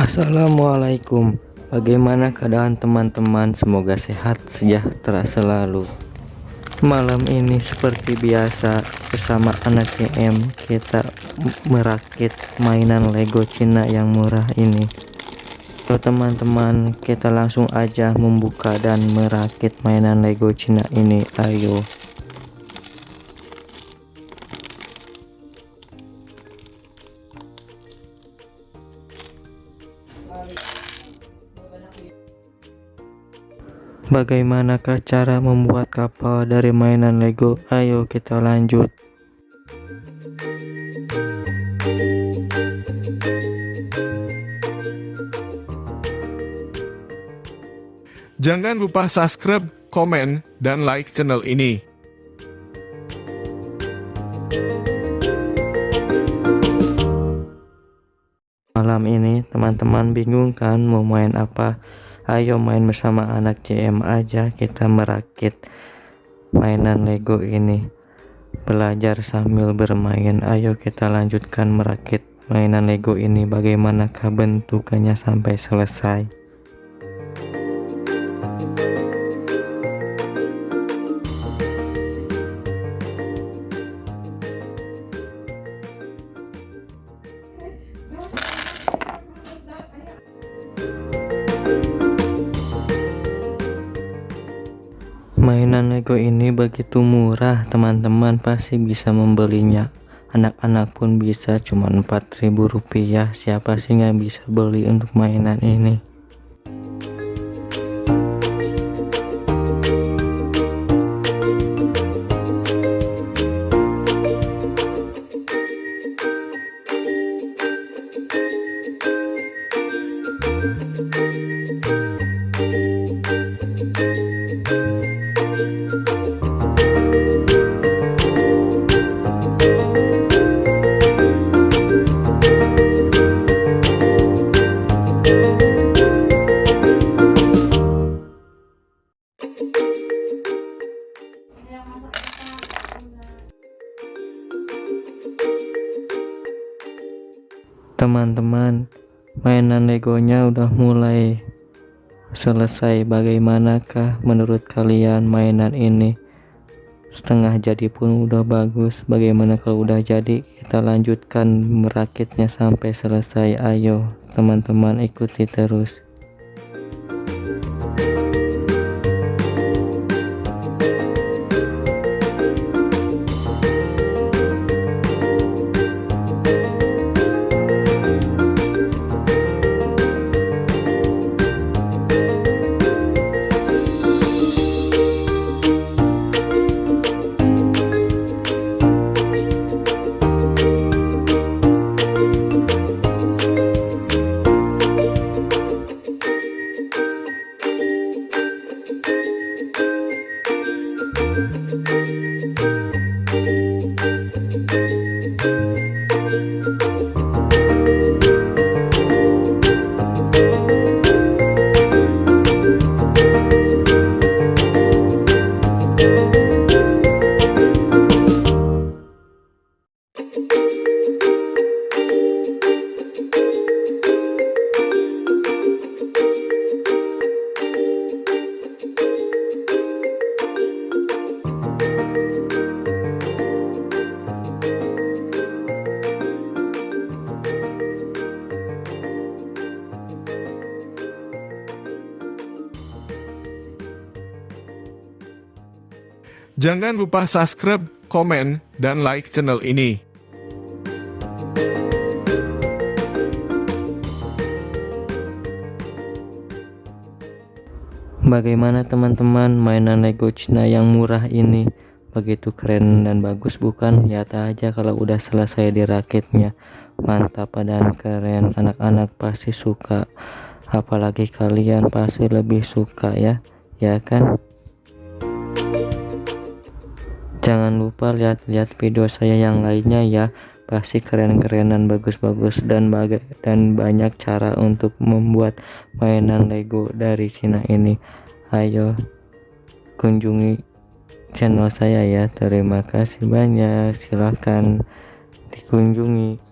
Assalamualaikum. Bagaimana keadaan teman-teman? Semoga sehat sejahtera selalu. Malam ini seperti biasa bersama anak CM kita merakit mainan Lego Cina yang murah ini. Kalau teman-teman, kita langsung aja membuka dan merakit mainan Lego Cina ini. Ayo. Bagaimanakah cara membuat kapal dari mainan Lego? Ayo kita lanjut. Jangan lupa subscribe, komen, dan like channel ini. Malam ini teman-teman bingung kan mau main apa? Ayo main bersama anak CM aja, kita merakit mainan Lego ini. Belajar sambil bermain. Ayo kita lanjutkan merakit mainan Lego ini. Bagaimanakah bentukannya sampai selesai? Mainan Lego ini begitu murah, teman-teman pasti bisa membelinya. Anak-anak pun bisa, cuma Rp4.000. Siapa sih nggak bisa beli untuk mainan ini? Teman-teman, mainan Legonya udah mulai selesai. Bagaimanakah menurut kalian mainan ini? Setengah jadi pun udah bagus. Bagaimana kalau udah jadi? Kita lanjutkan merakitnya sampai selesai. Ayo teman-teman, ikuti terus. Jangan lupa subscribe, komen, dan like channel ini. Bagaimana teman-teman mainan Lego Cina yang murah ini? Begitu keren dan bagus bukan? Lihat aja kalau udah selesai dirakitnya. Mantap dan keren. Anak-anak pasti suka. Apalagi kalian pasti lebih suka ya. Ya kan? Jangan lupa lihat-lihat video saya yang lainnya ya. Pasti keren-keren dan bagus-bagus dan banyak cara untuk membuat mainan Lego dari Cina ini. Ayo kunjungi channel saya ya. Terima kasih banyak. Silahkan dikunjungi.